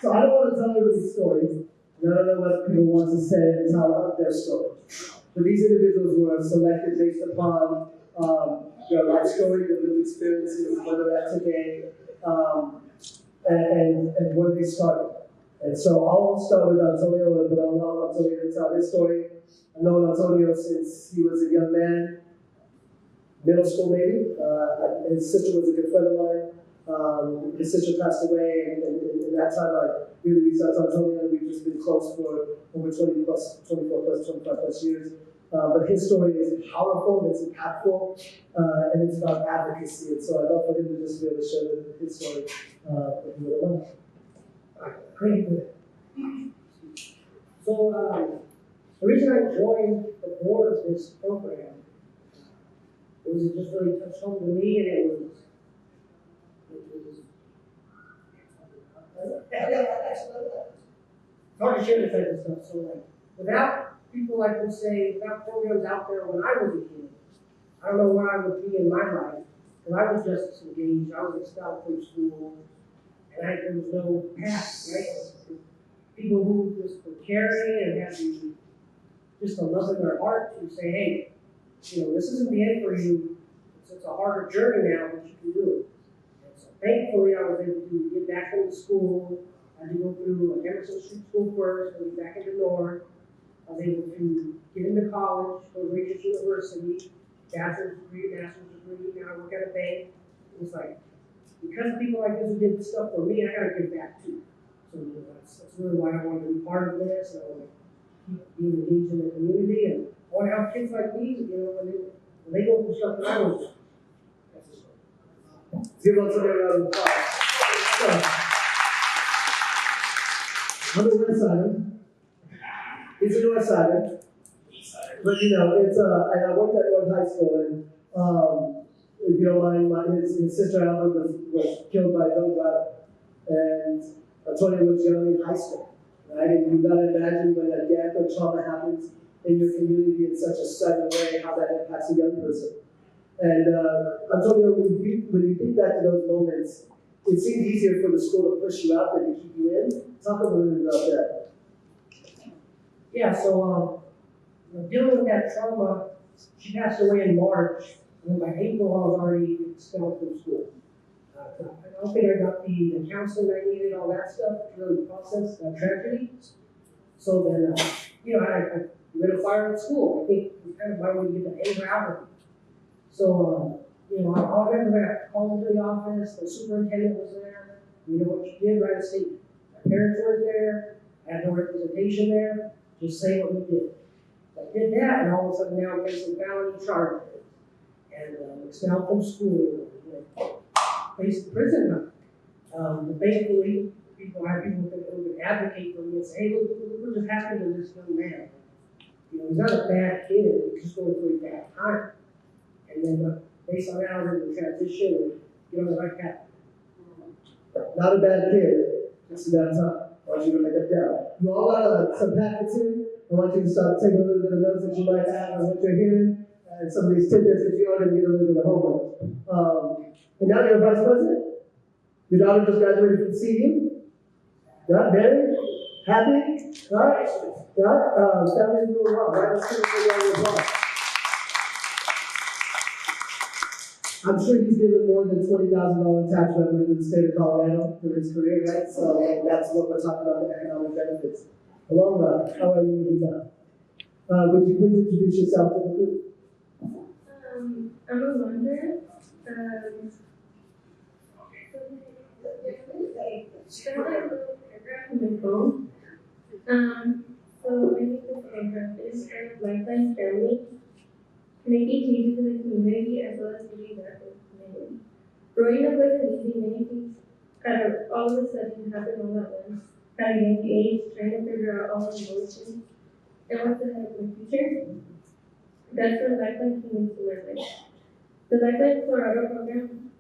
So I don't want to tell everybody's stories, and I don't know what people want to say and tell up their story. But these individuals were selected based upon their life story, their lived experiences, where they're at today, and where they started. And so I'll start with Antonio, but I'll allow Antonio to tell his story. I've known Antonio since he was a young man, middle school maybe. His sister was a good friend of mine. His sister passed away, and in that time I really reached out to Antonio. We've just been close for over 24 plus 25 plus years. But his story is powerful, it's impactful, and it's about advocacy. And so I'd love for him to just be able to share his story with you alone. Great. So the reason I joined the board of this program was it just really touched home to me, and it was hard to share this type of stuff. So like, without people, like would say, without programs out there when I was a kid, I don't know where I would be in my life. Because I was Justice Engaged, I was expelled from school, and there was no path, right? People who just were caring and had just a love in their heart to say, hey, this isn't the end for you. It's a harder journey now, but you can do it. And so thankfully, I was able to get back into school. I had to go through Emerson Street School first, then back into North. I was able to get into college, go to Regis University, bachelor's degree, master's degree. Now I work at a bank. It was like, because people like this who did stuff for me, I gotta give back too. So that's really why I wanted to be part of this. I want to keep being engaged in the community, and I want to help kids like me, when they go through stuff that I was. Give us a round of applause. I'm a West Sider. He's a North Sider. But it's and I worked at North High School, and if you don't mind, his sister Alondra was killed by a drunk driver, and Antonio was young in high school, right? And you've got to imagine when a death or trauma happens in your community in such a sudden way, how that impacts a young person. And Antonio, when you think back to those moments, it seemed easier for the school to push you out than to keep you in. Talk a little bit about that. Yeah, so dealing with that trauma, she passed away in March, and by April I was already expelled from school. I don't think I got the counseling I needed, all that stuff to really process that tragedy. So then, I lit a fire at school. I think it was kind of my way to get the anger out of it. So, I remember I called into the office, the superintendent was there. You know what you did, write a statement. My parents weren't there, I had no representation there, just say what you did. So I did that, and all of a sudden now I'm facing felony charges. And expelled from school, faced prison time. But thankfully, I had people who would advocate for me and say, hey, look what just happened to this young man. He's not a bad kid, he's just going through a bad time. And then based on that, I was able to transition and get on the right path. Not a bad kid, just a bad time. I want you to write that down. You all got some packets here. I want you to start taking a little bit of notes that you might have on what you're hearing, and some of these tidbits that you are going to get a little bit of homework. And now you're a vice president. Your daughter just graduated from CU. Got married. Happy. Right? Family's doing well. Right? Let's give a round of applause. I'm sure he's given more than $20,000 tax revenue to the state of Colorado for his career, right? So that's what we're talking about, the economic benefits. Alondra, how are you doing that? Would you please introduce yourself to the group? I'm Alondra. So I have a little paragraph in my phone. So I think this paragraph is kind of Lifeline family, making changes in the community as well as giving back to the community. Growing up wasn't easy, many things kind of all of a sudden happened all at once. At a young age, trying to figure out all the emotions and what's ahead of the future. That's when Lifeline came into my life. The Lifeline Colorado program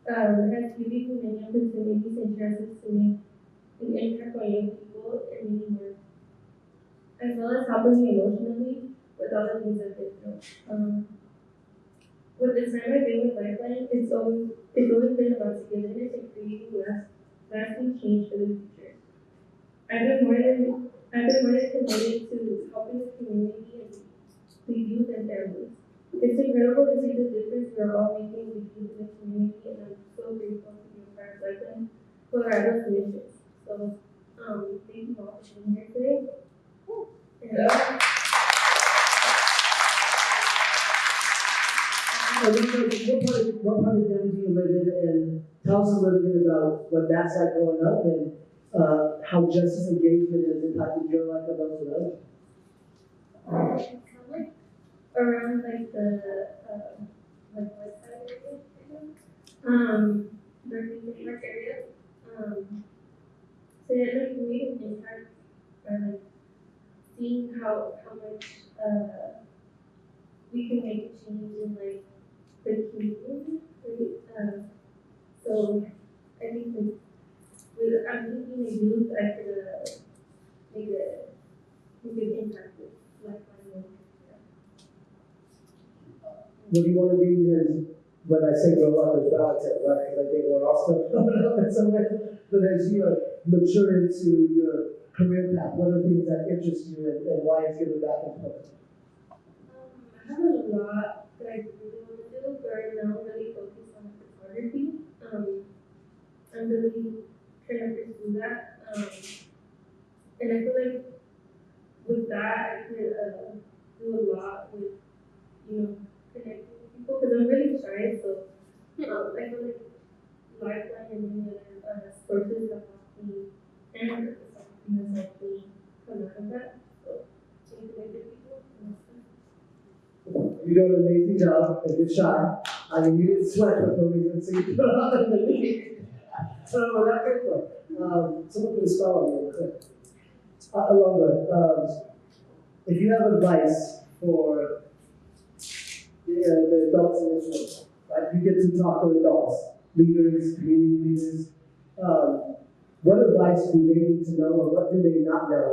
has given many opportunities and chances to make an impact on young people and many more, as well as helping me emotionally with all the things I've been through. With the time I've been with Lifeline, it's always been about togetherness and creating lasting change for the future. I've been more than committed to helping the community and the youth and families. It's incredible to see the difference we're all making with youth in the community, and I'm so grateful to be a part of Lakeland, Colorado's mission. So, thank you all for being here today. And, What part of town do you live in, and tell us a little bit about what that's like growing up, and how justice engagement has impacted your life and those around you. like around like the like west side area, the Park area. So it like made an impact by like seeing how much we can make a change in like the community. Right? So I think like I'm thinking the youth, I could make an impact with lifeline. What do you want to be as, when I say grow up, as relative, right? Because I think we're all still growing up in some way. But as you mature into your career path, what are things that interest you, and why is giving back important? I have a lot that I really want to do, but right now I'm really focused on photography. I'm really trying to pursue that. And I feel like with that, I could do a lot with, connecting with people, because I'm really shy, so I feel like Lifeline and many other sources have helped me, and has helped me come out of that. So, connect with people. You're doing an amazing job, and you're shy. I mean, you didn't sweat for no reason, so you put it on in the league. So, that good one. Someone put a spell on you. Alondra, if you have advice for the adults in this room, right? You get to talk to adults, leaders, community leaders. What advice do they need to know, or what do they not know,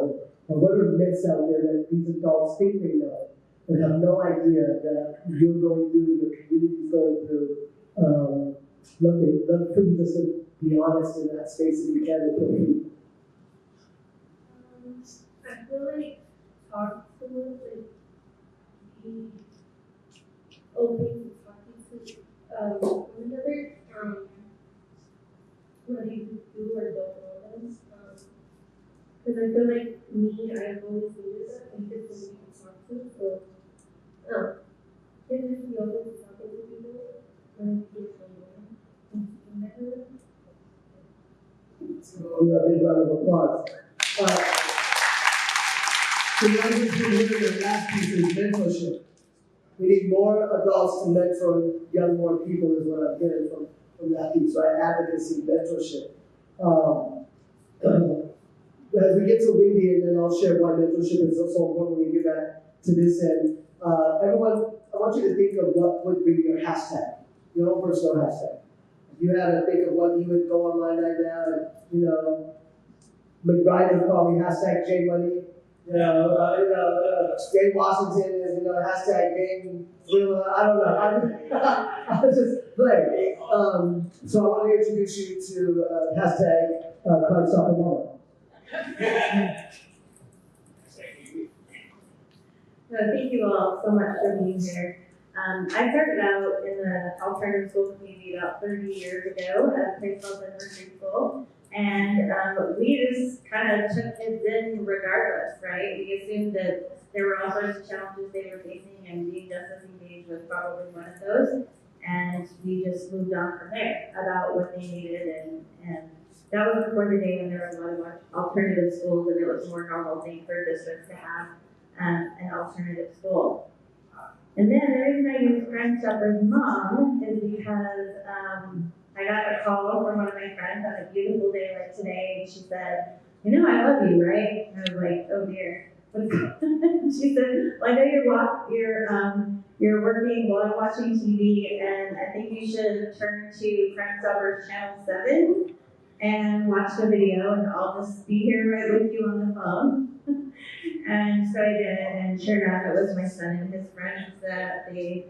or what are myths out there that these adults think they know and have no idea that you're going through, your community's going through? Look for you just to be honest in that space if you can with people. I feel like talk to them, like be open to talking to one another, whether you do or don't know them. Because I feel like I've always needed that, and it's somebody to talk to. So, just be open to talking to people and be So, a big round of applause. So now we're here, the last piece is mentorship. We need more adults to mentor more people is what I'm hearing from that piece, right? Advocacy, mentorship. As we get to Wendy, and then I'll share why mentorship is so important when we get back to this end. Everyone, I want you to think of what would be your hashtag, your own personal hashtag. If you had to think of what you would go online right now, and, McBride is probably hashtag J Money. Jay Washington is, hashtag Game Silva. I don't know. I was just playing. So I want to introduce you to hashtag Crime Stopper Mama. Thank you all so much for being here. I started out in the alternative school community about 30 years ago at a place called University School. And we just kind of took kids in regardless, right? We assumed that there were all sorts of challenges they were facing, and being Justice Engaged was probably one of those. And we just moved on from there about what they needed. And that was before the day when there was a lot of alternative schools, and it was a more normal thing for districts to have an alternative school. And then the reason I use Crime Stopper's mom is because I got a call from one of my friends on a beautiful day like today, and she said, I love you, right? And I was like, oh dear. She said, well, I know you're working while I'm watching TV, and I think you should turn to Crime Stopper's Channel 7 and watch the video, and I'll just be here right with you on the phone. And so I did, and sure enough, it was my son and his friends that the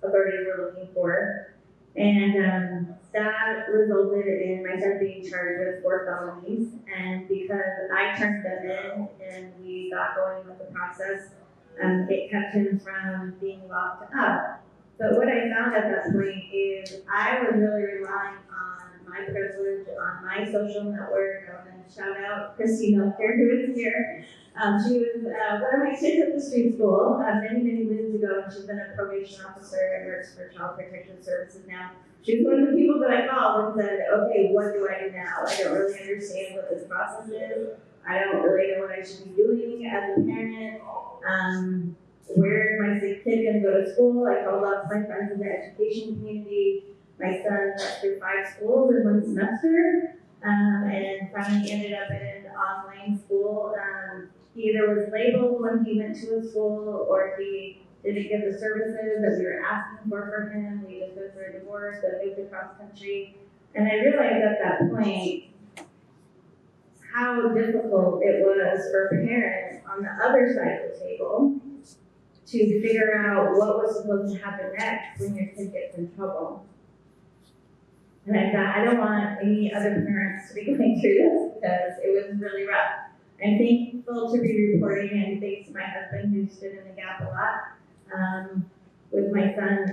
authorities were looking for. And that resulted in my son being charged with 4 felonies. And because I turned them in and we got going with the process, it kept him from being locked up. But what I found at that point is I was really relying on my privilege, on my social network. I'm going to shout out Christy Milker, who is here. She was one of my kids at the street school many moons ago, and she's been a probation officer and works for Child Protection Services now. She was one of the people that I called and said, okay, what do I do now? I don't really understand what this process is. I don't really know what I should be doing as a parent. Where is my kid going to go to school? I called up my friends in the education community. My son went through 5 schools in 1 semester, and finally ended up in an online school. He either was labeled when he went to a school, or he didn't get the services that we were asking for him. We just went through a divorce, that moved across country. And I realized at that point how difficult it was for parents on the other side of the table to figure out what was supposed to happen next when your kid gets in trouble. And I thought, I don't want any other parents to be going through this because it was really rough. I'm thankful to be reporting, and thanks to my husband who stood in the gap a lot with my son,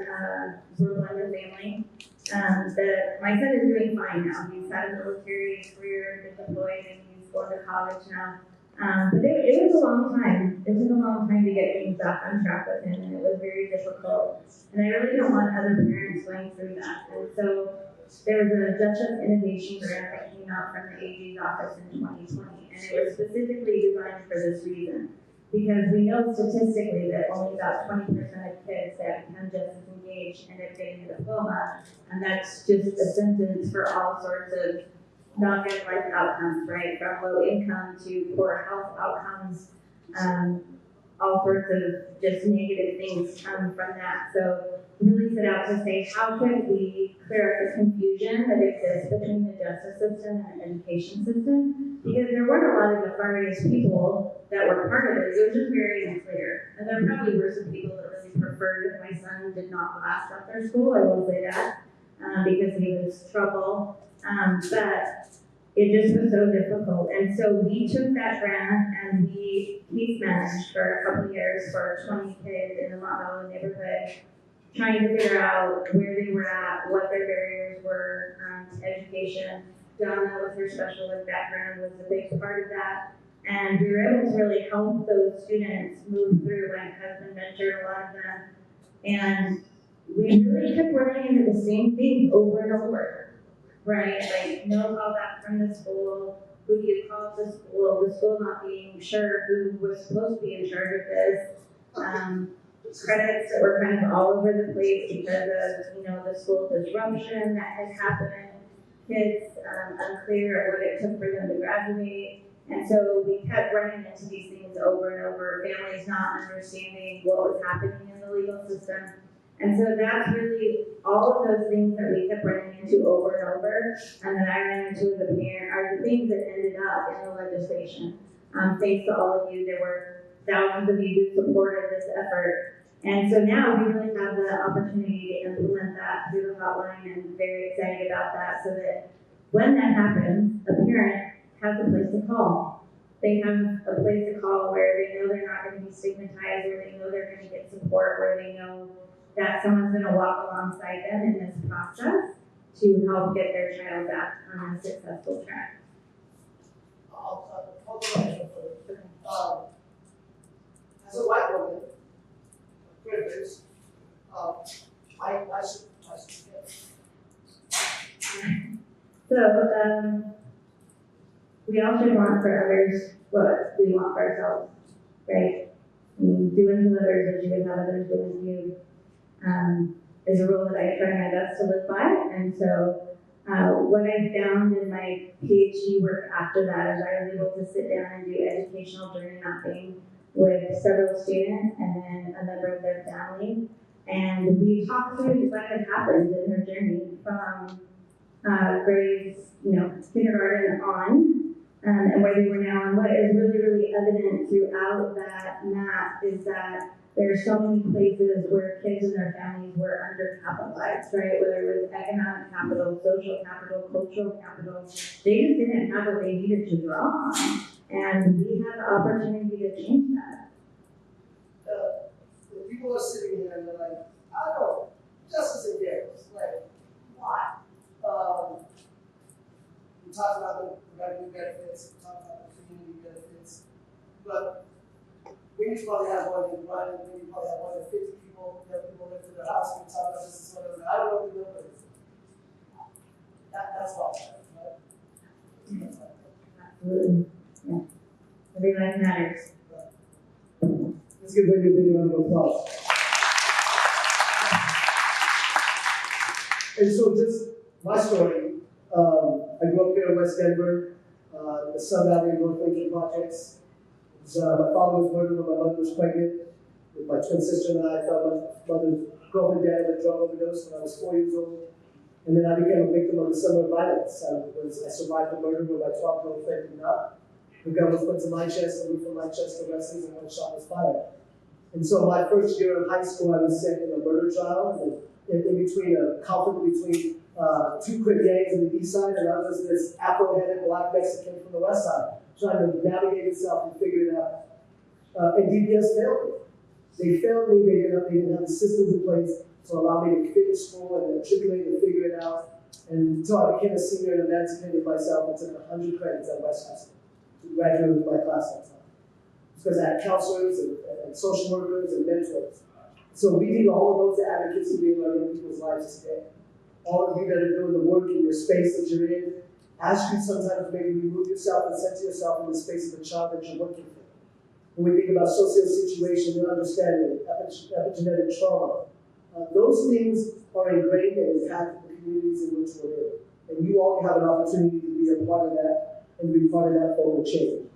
we're blended family. My son is doing fine now. He's had a military career, been deployed, and he's going to college now. But it was a long time. It took a long time to get things back on track with him, and it was very difficult. And I really don't want other parents going through that. And so there was a Justice Engaged Grant that came out from the AG's office in 2020, and it was specifically designed for this reason. Because we know statistically that only about 20% of kids that become Justice Engaged end up getting a diploma, and that's just a sentence for all sorts of not good life outcomes, right? From low income to poor health outcomes, all sorts of just negative things come from that. So really set out to say, how could we clear up the confusion that exists between the justice system and the education system? Because there weren't a lot of nefarious people that were part of it. It was just very unclear. And there probably were some people that really preferred if my son did not last at their school, I will say that, because he was trouble. But it just was so difficult. And so we took that grant and we case managed for a couple of years for 20 kids in the Mont Valley neighborhood, trying to figure out where they were at, what their barriers were to education. Donna, with her special ed background, was a big part of that. And we were able to really help those students move through. My husband mentored a lot of them. And we really kept running into the same thing over and over, right? Like, no call back from the school, who do you call the school not being sure who was supposed to be in charge of this. Credits that were kind of all over the place because of, the school disruption that had happened. Kids unclear of what it took for them to graduate. And so we kept running into these things over and over, families not understanding what was happening in the legal system. And so that's really all of those things that we kept running into over and over, and that I ran into as a parent, are the things that ended up in the legislation. Thanks to all of you, there were thousands of you who supported this effort. And so now we really have the opportunity to implement that through the hotline, and very excited about that, so that when that happens, a parent has a place to call. They have a place to call where they know they're not going to be stigmatized, where they know they're going to get support, where they know that someone's going to walk alongside them in this process to help get their child back on a successful track. As a white woman, privilege, I should So, we all should want for others what we want for ourselves, right? I mean, do unto others as you would have others do unto you, is a rule that I try my best to live by. And so, what I found in my PhD work after that is I was able to sit down and do educational journey mapping with several students and then a member of their family. And we talked through what had happened in her journey from grades, kindergarten on, and where they were now. And what is really, really evident throughout that map is that there's so many places where kids and their families were undercapitalized, right? Whether it was economic capital, social capital, cultural capital, they just didn't have what they needed to draw on. And we have the opportunity to change that. The people are sitting here and they're like, I don't know, Justice Engaged, like, why? We talked about the revenue benefits, we talked about the community benefits, but we need to probably have one in Ryan, we need to probably have one in 50 people, people live in their house, we talk about this, whatever. I don't know what the number is. That's all, right? Absolutely. Yeah. Every life matters. Let's give Wendy a big round of applause. And so just my story, I grew up here in West Denver, the Sun Valley and North Lincoln projects. My father was murdered when my mother was pregnant. With my twin sister and I found my mother's girlfriend dead of a drug overdose when I was 4 years old. And then I became a victim of the summer violence. I survived the murder with my 12-year-old friend did not. The gun was put to my chest, and from my chest the rest and one shot was fired. And so my first year in high school, I was sent in a murder trial, in between a conflict between two quick gangs in the east side, and I was this Afro-headed black Mexican from the west side, trying to navigate itself and figure it out. And DPS failed me. They failed me, they didn't have the systems in place to allow me to finish school and matriculate and figure it out. And until I became a senior and emancipated myself, I took 100 credits at West High School to graduate with my class that time. Because I had counselors and social workers and mentors. So we need all of those advocates to be in our young people's lives today. All of you that are doing the work in your space that you're in, ask you sometimes maybe remove yourself and center yourself in the space of the child that you're working for. When we think about social situation and understanding, epigenetic trauma, those things are ingrained and impact the communities in which we're in. And you all have an opportunity to be a part of that and be part of that forward change.